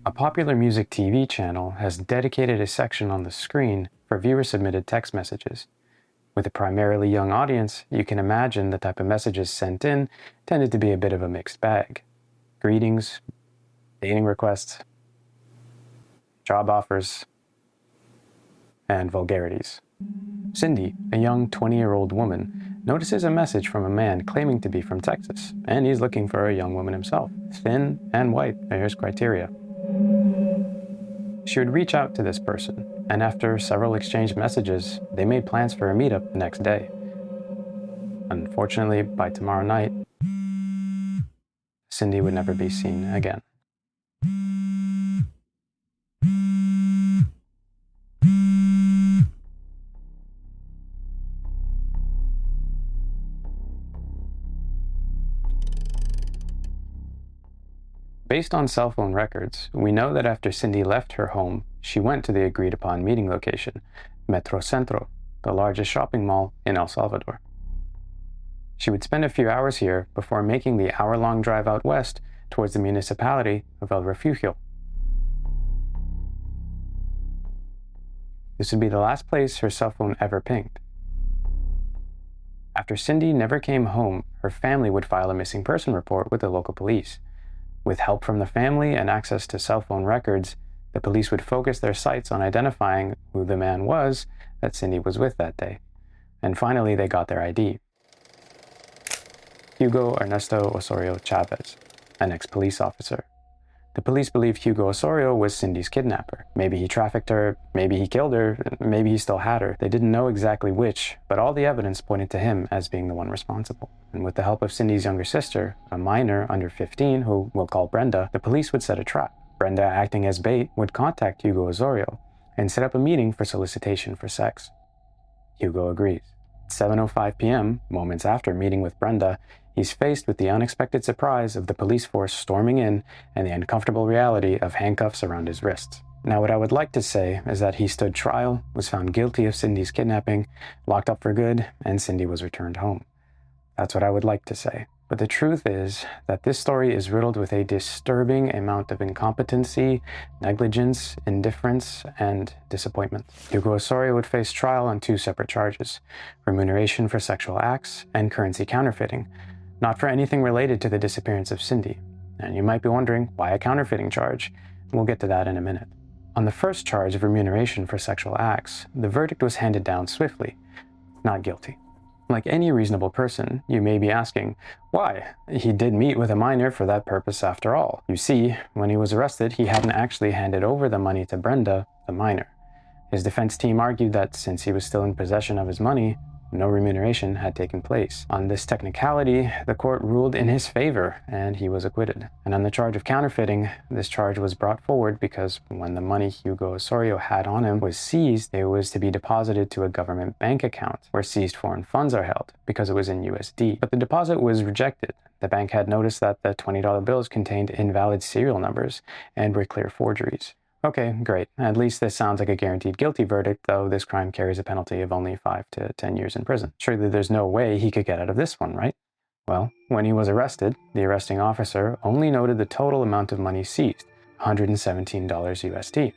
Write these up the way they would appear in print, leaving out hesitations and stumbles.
A popular music TV channel has dedicated a section on the screen for viewer-submitted text messages. With a primarily young audience, you can imagine the type of messages sent in tended to be a bit of a mixed bag. Greetings, dating requests, job offers, and vulgarities. Cindy, a young 20-year-old woman, notices a message from a man claiming to be from Texas, and he's looking for a young woman himself. Thin and white are his criteria. She would reach out to this person, and after several exchanged messages, they made plans for a meetup the next day. Unfortunately, by tomorrow night, Cindy would never be seen again. Based on cell phone records, we know that after Cindy left her home, she went to the agreed-upon meeting location, Metro Centro, the largest shopping mall in El Salvador. She would spend a few hours here before making the hour-long drive out west towards the municipality of El Refugio. This would be the last place her cell phone ever pinged. After Cindy never came home, her family would file a missing person report with the local police. With help from the family and access to cell phone records, the police would focus their sights on identifying who the man was that Cindy was with that day. And finally, they got their ID. Hugo Ernesto Osorio Chavez, an ex-police officer. The police believed Hugo Osorio was Cindy's kidnapper. Maybe he trafficked her, maybe he killed her, maybe he still had her. They didn't know exactly which, but all the evidence pointed to him as being the one responsible. And with the help of Cindy's younger sister, a minor under 15 who we'll call Brenda, the police would set a trap. Brenda, acting as bait, would contact Hugo Osorio and set up a meeting for solicitation for sex. Hugo agrees. At 7:05 p.m., moments after meeting with Brenda, he's faced with the unexpected surprise of the police force storming in and the uncomfortable reality of handcuffs around his wrists. Now, what I would like to say is that he stood trial, was found guilty of Cindy's kidnapping, locked up for good, and Cindy was returned home. That's what I would like to say. But the truth is that this story is riddled with a disturbing amount of incompetency, negligence, indifference, and disappointment. Hugo Osorio would face trial on 2 separate charges: remuneration for sexual acts and currency counterfeiting, not for anything related to the disappearance of Cindy. And you might be wondering, why a counterfeiting charge? We'll get to that in a minute. On the first charge of remuneration for sexual acts, the verdict was handed down swiftly: not guilty. Like any reasonable person, you may be asking, why? He did meet with a minor for that purpose after all. You see, when he was arrested, he hadn't actually handed over the money to Brenda, the minor. His defense team argued that since he was still in possession of his money, no remuneration had taken place. On this technicality, the court ruled in his favor, and he was acquitted. And on the charge of counterfeiting, this charge was brought forward because when the money Hugo Osorio had on him was seized, it was to be deposited to a government bank account where seized foreign funds are held, because it was in USD. But the deposit was rejected. The bank had noticed that the $20 bills contained invalid serial numbers and were clear forgeries. Okay, great. At least this sounds like a guaranteed guilty verdict, though this crime carries a penalty of only 5 to 10 years in prison. Surely there's no way he could get out of this one, right? Well, when he was arrested, the arresting officer only noted the total amount of money seized, $117 USD.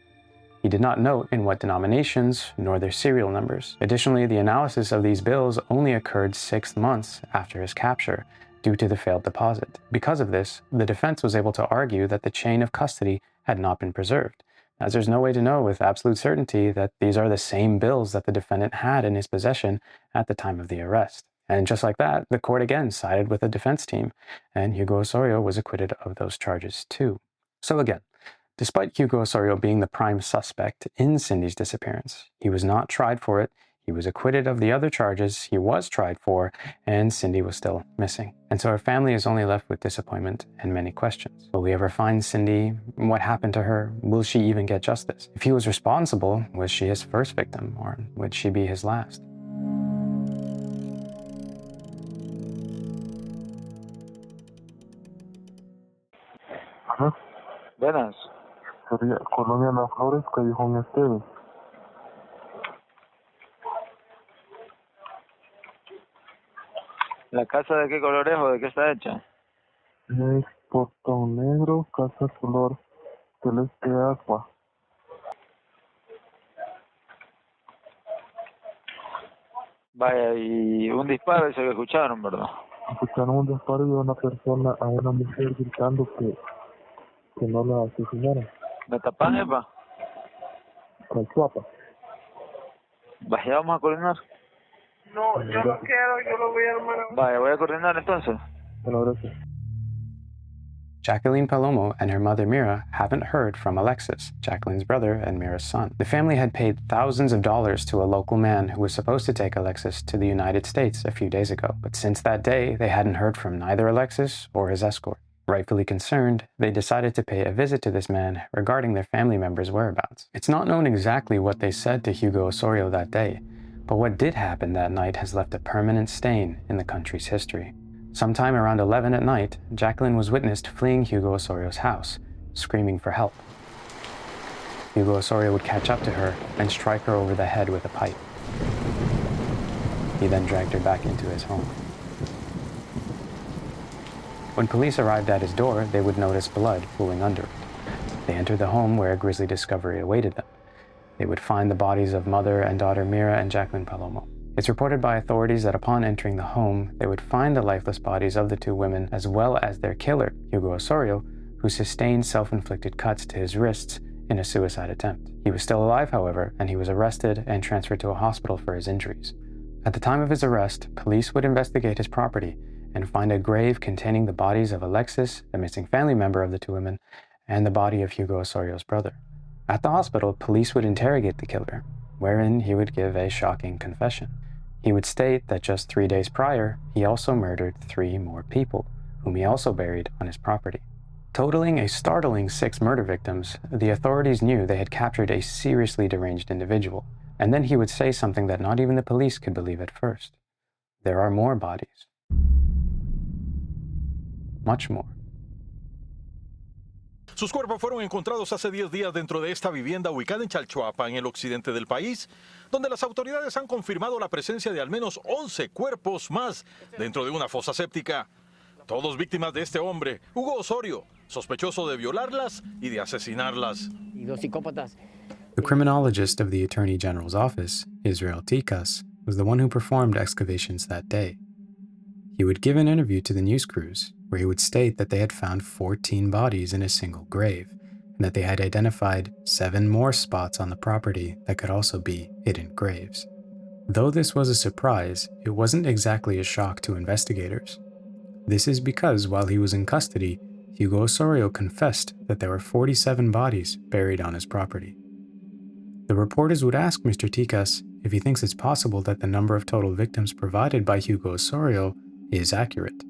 He did not note in what denominations, nor their serial numbers. Additionally, the analysis of these bills only occurred 6 months after his capture, due to the failed deposit. Because of this, the defense was able to argue that the chain of custody had not been preserved, as there's no way to know with absolute certainty that these are the same bills that the defendant had in his possession at the time of the arrest. And just like that, the court again sided with the defense team, and Hugo Osorio was acquitted of those charges too. So again, despite Hugo Osorio being the prime suspect in Cindy's disappearance, he was not tried for it. He was acquitted of the other charges he was tried for, and Cindy was still missing. And so our family is only left with disappointment and many questions. Will we ever find Cindy? What happened to her? Will she even get justice? If he was responsible, was she his first victim, or would she be his last? Ajá. Buenas. Colonia Las Flores, Callejón Esteves. ¿La casa de qué color es o de qué está hecha? Es portón negro, casa color celeste agua. Vaya, y un disparo ese que escucharon, ¿verdad? Escucharon un disparo de una persona a una mujer gritando que no la asesinaran. ¿Me tapan, Epa? Con chuapa. Vaya, vamos a coordinar. No, yo no quiero, yo lo voy a armar. Vaya, voy a coordinar entonces. Bueno, gracias. Jacqueline Palomo and her mother Mira haven't heard from Alexis, Jacqueline's brother and Mira's son. The family had paid thousands of dollars to a local man who was supposed to take Alexis to the United States a few days ago, but since that day, they hadn't heard from neither Alexis or his escort. Rightfully concerned, they decided to pay a visit to this man regarding their family members' whereabouts. It's not known exactly what they said to Hugo Osorio that day, but what did happen that night has left a permanent stain in the country's history. Sometime around 11 at night, Jacqueline was witnessed fleeing Hugo Osorio's house, screaming for help. Hugo Osorio would catch up to her and strike her over the head with a pipe. He then dragged her back into his home. When police arrived at his door, they would notice blood pooling under it. They entered the home where a grisly discovery awaited them. They would find the bodies of mother and daughter Mira and Jacqueline Palomo. It's reported by authorities that upon entering the home, they would find the lifeless bodies of the two women as well as their killer, Hugo Osorio, who sustained self-inflicted cuts to his wrists in a suicide attempt. He was still alive, however, and he was arrested and transferred to a hospital for his injuries. At the time of his arrest, police would investigate his property and find a grave containing the bodies of Alexis, the missing family member of the two women, and the body of Hugo Osorio's brother. At the hospital, police would interrogate the killer, wherein he would give a shocking confession. He would state that just 3 days prior, he also murdered 3 more people, whom he also buried on his property. Totaling a startling 6 murder victims, the authorities knew they had captured a seriously deranged individual, and then he would say something that not even the police could believe at first. There are more bodies. Much more. Sus cuerpos fueron encontrados hace 10 días dentro de esta vivienda ubicada en Chalchuapa, en el occidente del país, donde las autoridades han confirmado la presencia de al menos 11 cuerpos más dentro de una fosa séptica. Todos víctimas de este hombre, Hugo Osorio, sospechoso de violarlas y de asesinarlas. The criminologist of the Attorney General's office, Israel Tikas, was the one who performed excavations that day. He would give an interview to the news crews, where he would state that they had found 14 bodies in a single grave, and that they had identified 7 more spots on the property that could also be hidden graves. Though this was a surprise, it wasn't exactly a shock to investigators. This is because while he was in custody, Hugo Osorio confessed that there were 47 bodies buried on his property. The reporters would ask Mr. Tikas if he thinks it's possible that the number of total victims provided by Hugo Osorio is accurate.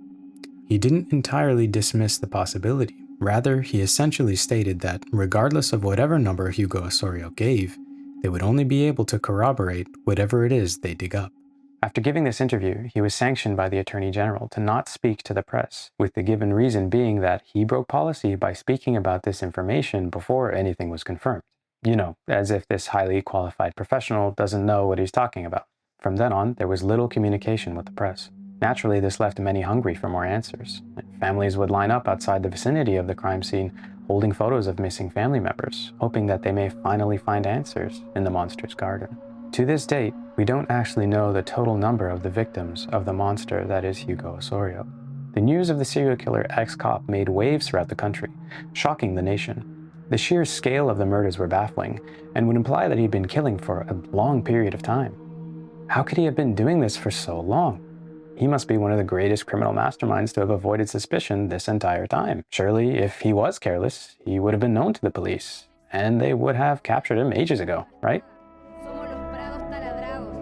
He didn't entirely dismiss the possibility. Rather, he essentially stated that, regardless of whatever number Hugo Osorio gave, they would only be able to corroborate whatever it is they dig up. After giving this interview, he was sanctioned by the Attorney General to not speak to the press, with the given reason being that he broke policy by speaking about this information before anything was confirmed. You know, as if this highly qualified professional doesn't know what he's talking about. From then on, there was little communication with the press. Naturally, this left many hungry for more answers. Families would line up outside the vicinity of the crime scene, holding photos of missing family members, hoping that they may finally find answers in the monster's garden. To this date, we don't actually know the total number of the victims of the monster that is Hugo Osorio. The news of the serial killer ex-cop made waves throughout the country, shocking the nation. The sheer scale of the murders were baffling, and would imply that he'd been killing for a long period of time. How could he have been doing this for so long? He must be one of the greatest criminal masterminds to have avoided suspicion this entire time. Surely, if he was careless, he would have been known to the police, and they would have captured him ages ago, right? Somos los prados taladrados,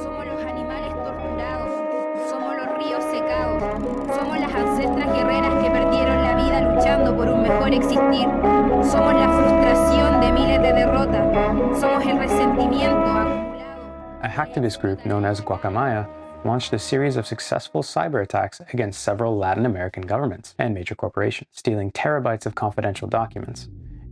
somos los animales torturados, somos los ríos secados, somos las ancestras guerreras que perdieron la vida luchando por un mejor existir, somos la frustración de miles de derrotas, somos el resentimiento acumulado. A hacktivist group known as Guacamaya launched a series of successful cyber attacks against several Latin American governments and major corporations, stealing terabytes of confidential documents.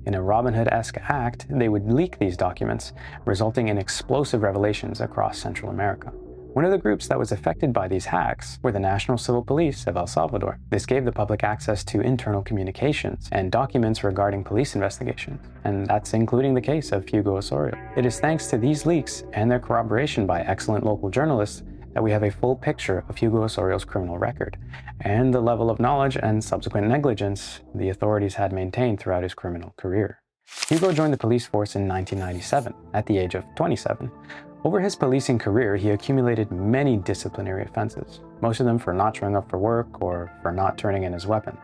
In a Robin Hood-esque act, they would leak these documents, resulting in explosive revelations across Central America. One of the groups that was affected by these hacks were the National Civil Police of El Salvador. This gave the public access to internal communications and documents regarding police investigations, and that's including the case of Hugo Osorio. It is thanks to these leaks and their corroboration by excellent local journalists that we have a full picture of Hugo Osorio's criminal record, and the level of knowledge and subsequent negligence the authorities had maintained throughout his criminal career. Hugo joined the police force in 1997, at the age of 27. Over his policing career, he accumulated many disciplinary offenses, most of them for not showing up for work or for not turning in his weapon.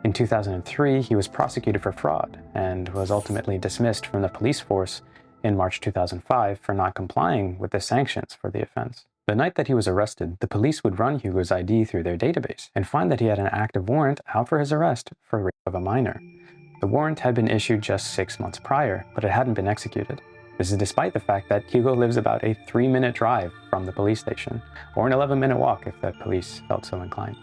In 2003, he was prosecuted for fraud and was ultimately dismissed from the police force in March 2005 for not complying with the sanctions for the offense. The night that he was arrested, the police would run Hugo's ID through their database and find that he had an active warrant out for his arrest for rape of a minor. The warrant had been issued just 6 months prior, but it hadn't been executed. This is despite the fact that Hugo lives about a 3-minute drive from the police station, or an 11-minute walk if the police felt so inclined.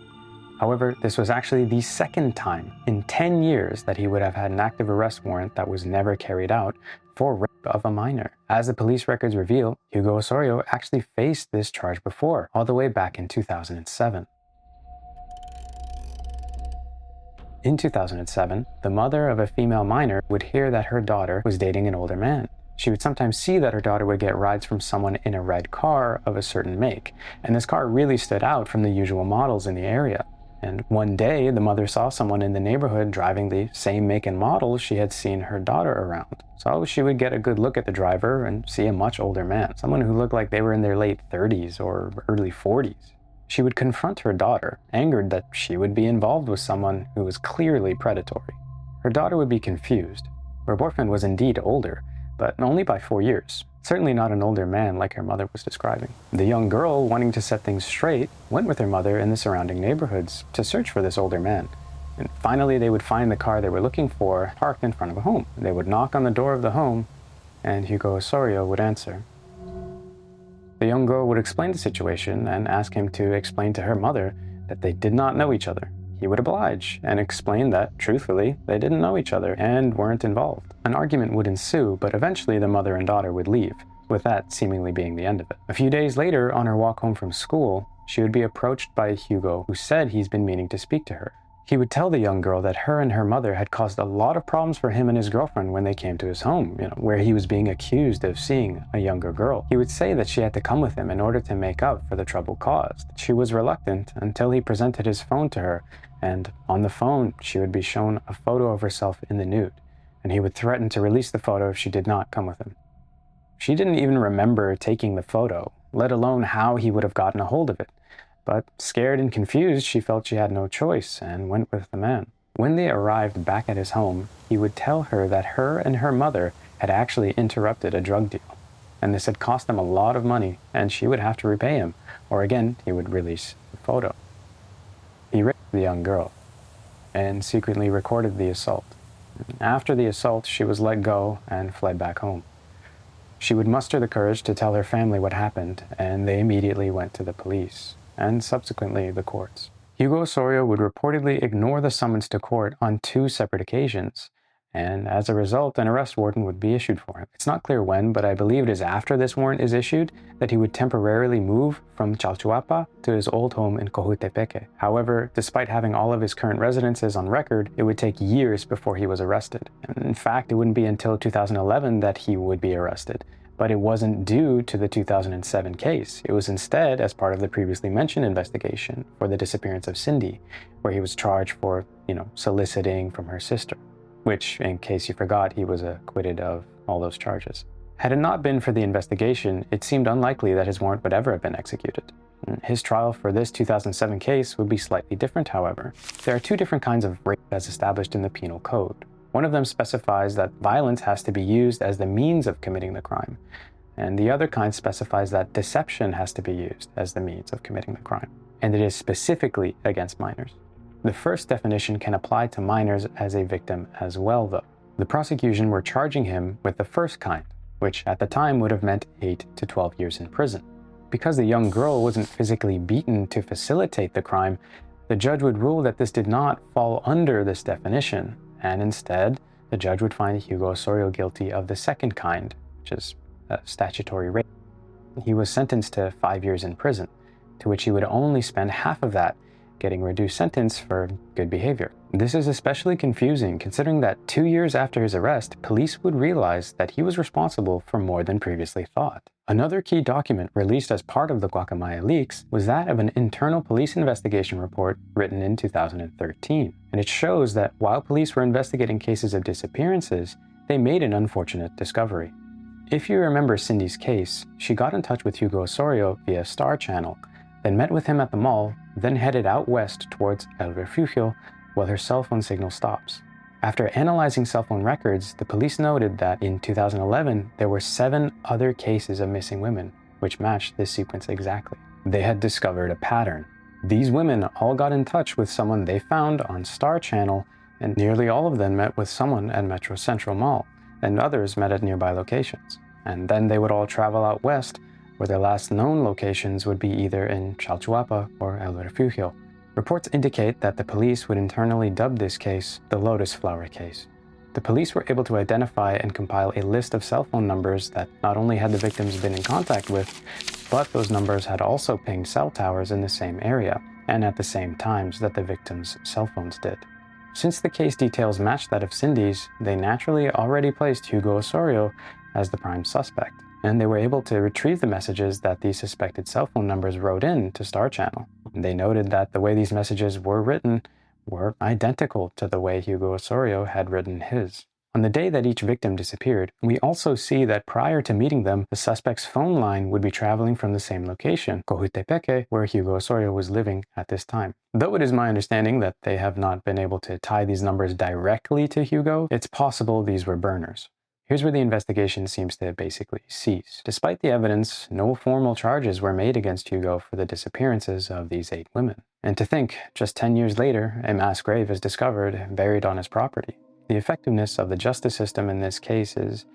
However, this was actually the second time in 10 years that he would have had an active arrest warrant that was never carried out for rape of a minor. As the police records reveal, Hugo Osorio actually faced this charge before, all the way back in 2007. In 2007, the mother of a female minor would hear that her daughter was dating an older man. She would sometimes see that her daughter would get rides from someone in a red car of a certain make, and this car really stood out from the usual models in the area. And one day, the mother saw someone in the neighborhood driving the same make and model she had seen her daughter around. So she would get a good look at the driver and see a much older man, someone who looked like they were in their late 30s or early 40s. She would confront her daughter, angered that she would be involved with someone who was clearly predatory. Her daughter would be confused. Her boyfriend was indeed older, but only by 4 years. Certainly not an older man like her mother was describing. The young girl, wanting to set things straight, went with her mother in the surrounding neighborhoods to search for this older man. And finally, they would find the car they were looking for parked in front of a home. They would knock on the door of the home, and Hugo Osorio would answer. The young girl would explain the situation and ask him to explain to her mother that they did not know each other. He would oblige and explain that, truthfully, they didn't know each other and weren't involved. An argument would ensue, but eventually the mother and daughter would leave, with that seemingly being the end of it. A few days later, on her walk home from school, she would be approached by Hugo, who said he's been meaning to speak to her. He would tell the young girl that her and her mother had caused a lot of problems for him and his girlfriend when they came to his home, where he was being accused of seeing a younger girl. He would say that she had to come with him in order to make up for the trouble caused. She was reluctant until he presented his phone to her, and on the phone, she would be shown a photo of herself in the nude, and he would threaten to release the photo if she did not come with him. She didn't even remember taking the photo, let alone how he would have gotten a hold of it. But scared and confused, she felt she had no choice and went with the man. When they arrived back at his home, he would tell her that her and her mother had actually interrupted a drug deal, and this had cost them a lot of money, and she would have to repay him, or again, he would release the photo. He raped the young girl and secretly recorded the assault. After the assault, she was let go and fled back home. She would muster the courage to tell her family what happened, and they immediately went to the police, and subsequently the courts. Hugo Osorio would reportedly ignore the summons to court on 2 separate occasions, and as a result, an arrest warrant would be issued for him. It's not clear when, but I believe it is after this warrant is issued that he would temporarily move from Chalchuapa to his old home in Cojutepeque. However, despite having all of his current residences on record, it would take years before he was arrested. And in fact, it wouldn't be until 2011 that he would be arrested. But it wasn't due to the 2007 case. It was instead as part of the previously mentioned investigation for the disappearance of Cindy, where he was charged for, soliciting from her sister, which, in case you forgot, he was acquitted of all those charges. Had it not been for the investigation, it seemed unlikely that his warrant would ever have been executed. His trial for this 2007 case would be slightly different, however. There are 2 different kinds of rape as established in the penal code. One of them specifies that violence has to be used as the means of committing the crime, and the other kind specifies that deception has to be used as the means of committing the crime, and it is specifically against minors. The first definition can apply to minors as a victim as well, though. The prosecution were charging him with the first kind, which at the time would have meant 8 to 12 years in prison. Because the young girl wasn't physically beaten to facilitate the crime, the judge would rule that this did not fall under this definition, and instead, the judge would find Hugo Osorio guilty of the second kind, which is statutory rape. he was sentenced to 5 years in prison, to which he would only spend half of that getting a reduced sentence for good behavior. This is especially confusing considering that 2 years after his arrest, police would realize that he was responsible for more than previously thought. Another key document released as part of the Guacamaya leaks was that of an internal police investigation report written in 2013. And it shows that while police were investigating cases of disappearances, they made an unfortunate discovery. If you remember Cindy's case, she got in touch with Hugo Osorio via Star Channel, then met with him at the mall, then headed out west towards El Refugio while her cell phone signal stops. After analyzing cell phone records, the police noted that in 2011, there were 7 other cases of missing women, which matched this sequence exactly. They had discovered a pattern. These women all got in touch with someone they found on Star Channel, and nearly all of them met with someone at Metro Central Mall, and others met at nearby locations. And then they would all travel out west, where their last known locations would be either in Chalchuapa or El Refugio. Reports indicate that the police would internally dub this case the Lotus Flower case. The police were able to identify and compile a list of cell phone numbers that not only had the victims been in contact with, but those numbers had also pinged cell towers in the same area, and at the same times that the victims' cell phones did. Since the case details matched that of Cindy's, they naturally already placed Hugo Osorio as the prime suspect, and they were able to retrieve the messages that these suspected cell phone numbers wrote in to Star Channel. They noted that the way these messages were written were identical to the way Hugo Osorio had written his. On the day that each victim disappeared, we also see that prior to meeting them, the suspect's phone line would be traveling from the same location, Cojutepeque, where Hugo Osorio was living at this time. Though it is my understanding that they have not been able to tie these numbers directly to Hugo, it's possible these were burners. Here's where the investigation seems to basically cease. Despite the evidence, no formal charges were made against Hugo for the disappearances of these 8 women. And to think, just 10 years later, a mass grave is discovered buried on his property. The effectiveness of the justice system in this case is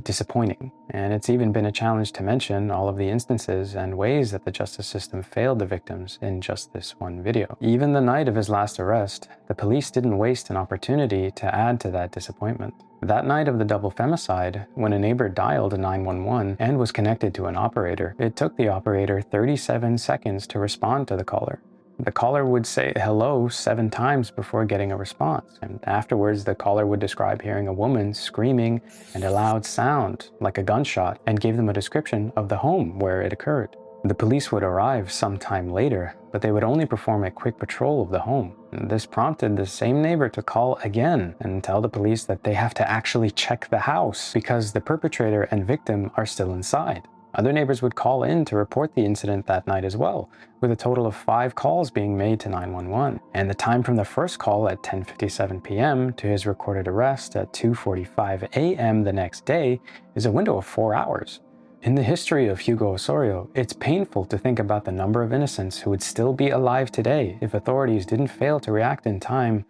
disappointing, and it's even been a challenge to mention all of the instances and ways that the justice system failed the victims in just this one video. Even the night of his last arrest, the police didn't waste an opportunity to add to that disappointment. That night of the double femicide, when a neighbor dialed 911 and was connected to an operator, it took the operator 37 seconds to respond to the caller. The caller would say hello 7 times before getting a response, and afterwards the caller would describe hearing a woman screaming and a loud sound like a gunshot and gave them a description of the home where it occurred. The police would arrive sometime later, but they would only perform a quick patrol of the home. This prompted the same neighbor to call again and tell the police that they have to actually check the house because the perpetrator and victim are still inside. Other neighbors would call in to report the incident that night as well, with a total of 5 calls being made to 911. And the time from the first call at 10:57 p.m. to his recorded arrest at 2:45 a.m. the next day is a window of 4 hours. In the history of Hugo Osorio, it's painful to think about the number of innocents who would still be alive today if authorities didn't fail to react in time,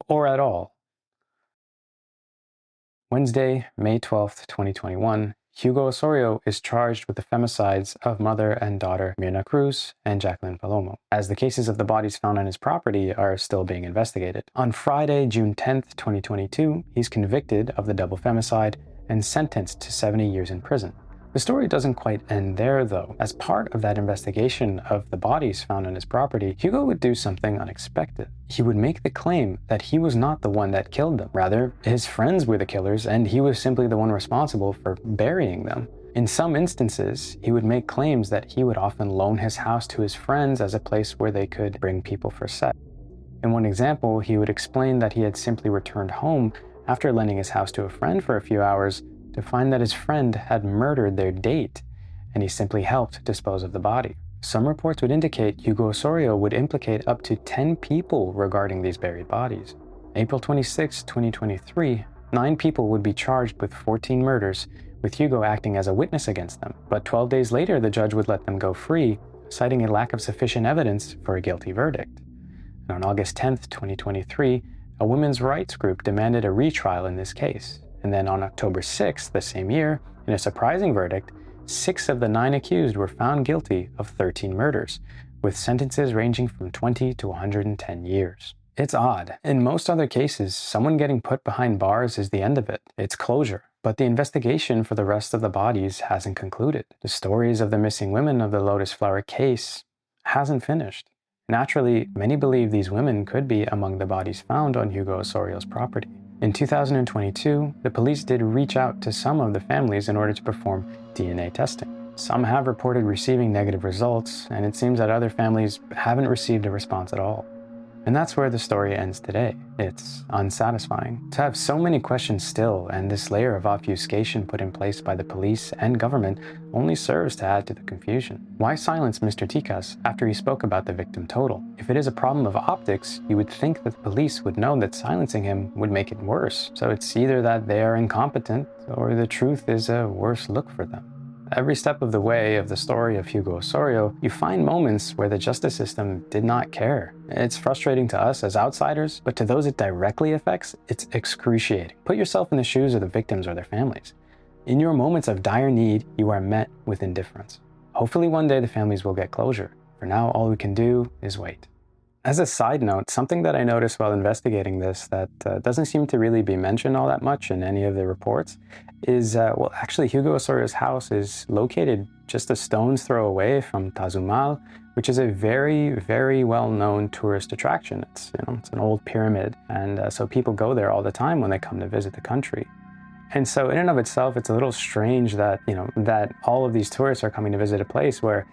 or at all. Wednesday, May 12th, 2021, Hugo Osorio is charged with the femicides of mother and daughter Mirna Cruz and Jacqueline Palomo, as the cases of the bodies found on his property are still being investigated. On Friday, June 10th, 2022, he's convicted of the double femicide and sentenced to 70 years in prison. The story doesn't quite end there, though. As part of that investigation of the bodies found on his property, Hugo would do something unexpected. He would make the claim that he was not the one that killed them. Rather, his friends were the killers, and he was simply the one responsible for burying them. In some instances, he would make claims that he would often loan his house to his friends as a place where they could bring people for sex. In one example, he would explain that he had simply returned home after lending his house to a friend for a few hours to find that his friend had murdered their date, and he simply helped dispose of the body. Some reports would indicate Hugo Osorio would implicate up to 10 people regarding these buried bodies. April 26, 2023, 9 people would be charged with 14 murders, with Hugo acting as a witness against them. But 12 days later, the judge would let them go free, citing a lack of sufficient evidence for a guilty verdict. And on August 10, 2023, a women's rights group demanded a retrial in this case. And then on October 6th, the same year, in a surprising verdict, 6 of the 9 accused were found guilty of 13 murders, with sentences ranging from 20 to 110 years. It's odd. In most other cases, someone getting put behind bars is the end of it. It's closure. But the investigation for the rest of the bodies hasn't concluded. The stories of the missing women of the Lotus Flower case hasn't finished. Naturally, many believe these women could be among the bodies found on Hugo Osorio's property. In 2022, the police did reach out to some of the families in order to perform DNA testing. Some have reported receiving negative results, and it seems that other families haven't received a response at all. And that's where the story ends today. It's unsatisfying. To have so many questions still and this layer of obfuscation put in place by the police and government only serves to add to the confusion. Why silence Mr. Ticas after he spoke about the victim total? If it is a problem of optics, you would think that the police would know that silencing him would make it worse. So it's either that they are incompetent or the truth is a worse look for them. Every step of the way of the story of Hugo Osorio, you find moments where the justice system did not care. It's frustrating to us as outsiders, but to those it directly affects, it's excruciating. Put yourself in the shoes of the victims or their families. In your moments of dire need, you are met with indifference. Hopefully one day the families will get closure. For now, all we can do is wait. As a side note, something that I noticed while investigating this that doesn't seem to really be mentioned all that much in any of the reports is, well, actually Hugo Osorio's house is located just a stone's throw away from Tazumal, which is a very, very well-known tourist attraction. It's an old pyramid, and so people go there all the time when they come to visit the country. And so in and of itself, it's a little strange that, that all of these tourists are coming to visit a place where,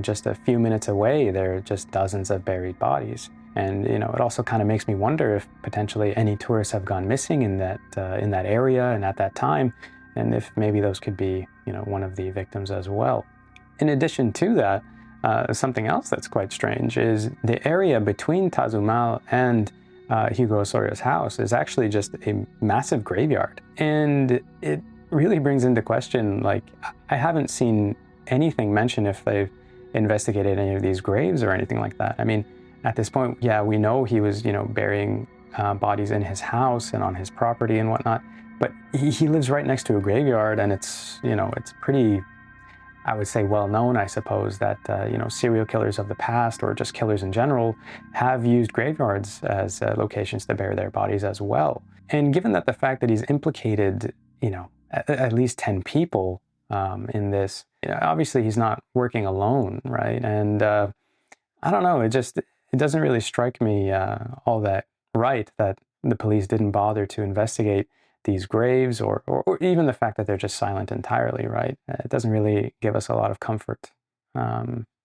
just a few minutes away, there are just dozens of buried bodies. And, it also kind of makes me wonder if potentially any tourists have gone missing in that area and at that time, and if maybe those could be, one of the victims as well. In addition to that, something else that's quite strange is the area between Tazumal and Hugo Osorio's house is actually just a massive graveyard. And it really brings into question, I haven't seen anything mention if they've investigated any of these graves or anything like that. I mean, at this point, yeah, we know he was, burying bodies in his house and on his property and whatnot, but he lives right next to a graveyard, and it's, it's pretty, I would say, well known, I suppose, that, serial killers of the past or just killers in general have used graveyards as locations to bury their bodies as well. And given that the fact that he's implicated, at least 10 people in this, obviously he's not working alone, right? And I don't know, it doesn't really strike me all that right that the police didn't bother to investigate these graves or even the fact that they're just silent entirely, right? It doesn't really give us a lot of comfort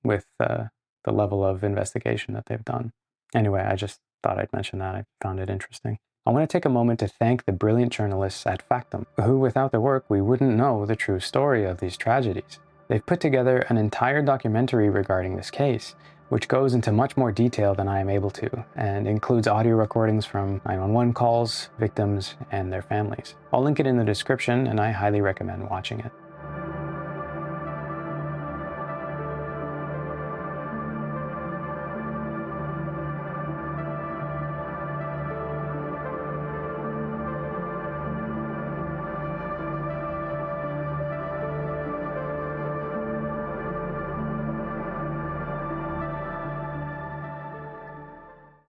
with the level of investigation that they've done. Anyway, I just thought I'd mention that. I found it interesting. I want to take a moment to thank the brilliant journalists at Factum, who without their work, we wouldn't know the true story of these tragedies. They've put together an entire documentary regarding this case, which goes into much more detail than I am able to, and includes audio recordings from 911 calls, victims, and their families. I'll link it in the description, and I highly recommend watching it.